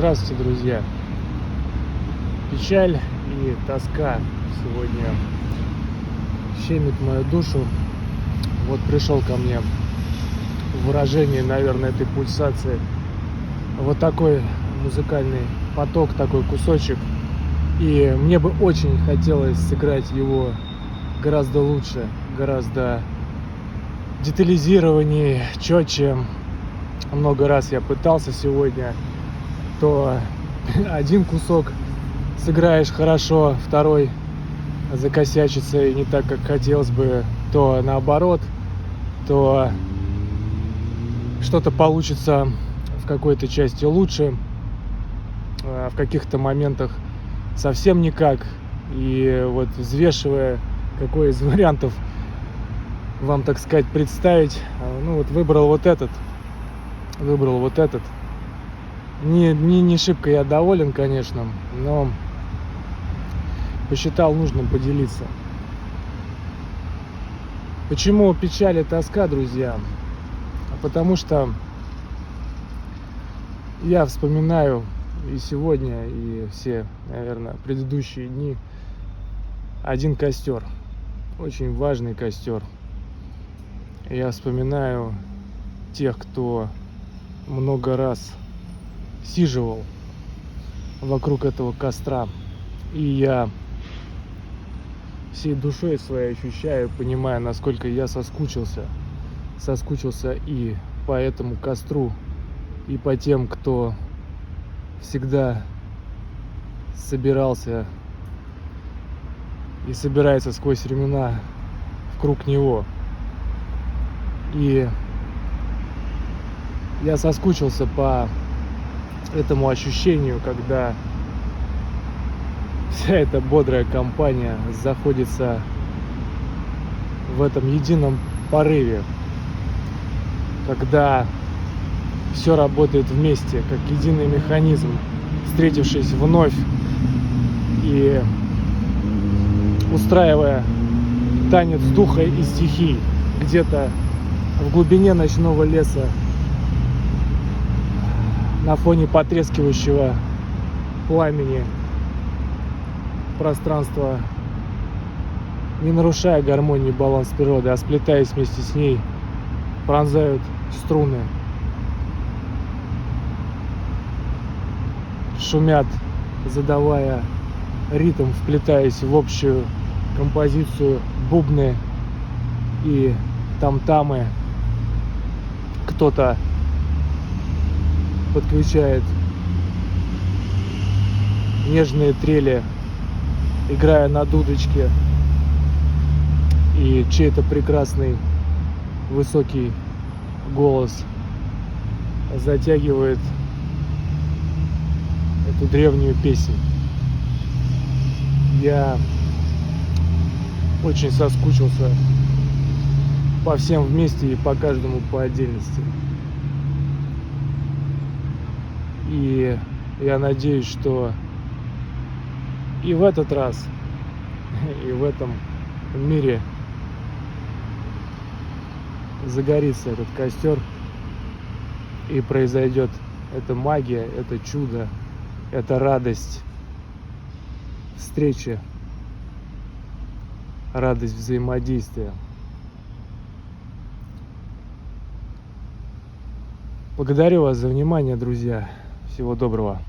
Здравствуйте, друзья. Печаль и тоска сегодня щемит мою душу. Вот пришел ко мне выражение, наверное, этой пульсации вот такой музыкальный поток, такой кусочек. И мне бы очень хотелось сыграть его гораздо лучше, гораздо детализированнее, четче. Много раз я пытался сегодня. То один кусок сыграешь хорошо, второй закосячится и не так, как хотелось бы, то наоборот, то что-то получится в какой-то части лучше, а в каких-то моментах совсем никак. И вот взвешивая, какой из вариантов вам, так сказать, представить, выбрал вот этот. Не шибко я доволен, конечно, но посчитал нужным поделиться. Почему печаль и тоска, друзья? Потому что я вспоминаю и сегодня, и все, наверное, предыдущие дни один костер, очень важный костер. Я вспоминаю тех, кто много раз сиживал вокруг этого костра, и я всей душой своей ощущаю, понимая, насколько я соскучился и по этому костру, и по тем, кто всегда собирался и собирается сквозь времена вокруг него. И я соскучился по этому ощущению, когда вся эта бодрая компания заходится в этом едином порыве, когда все работает вместе, как единый механизм, встретившись вновь и устраивая танец духа и стихий где-то в глубине ночного леса, на фоне потрескивающего пламени пространства, не нарушая гармонии и баланс природы, а сплетаясь вместе с ней, пронзают струны, шумят, задавая ритм, вплетаясь в общую композицию бубны и там-тамы. Кто-то подключает нежные трели, играя на дудочке, и чей-то прекрасный высокий голос затягивает эту древнюю песнь. Я очень соскучился по всем вместе и по каждому по отдельности. И я надеюсь, что и в этот раз, и в этом мире загорится этот костер, и произойдет эта магия, это чудо, это радость встречи, радость взаимодействия. Благодарю вас за внимание, друзья. Всего доброго.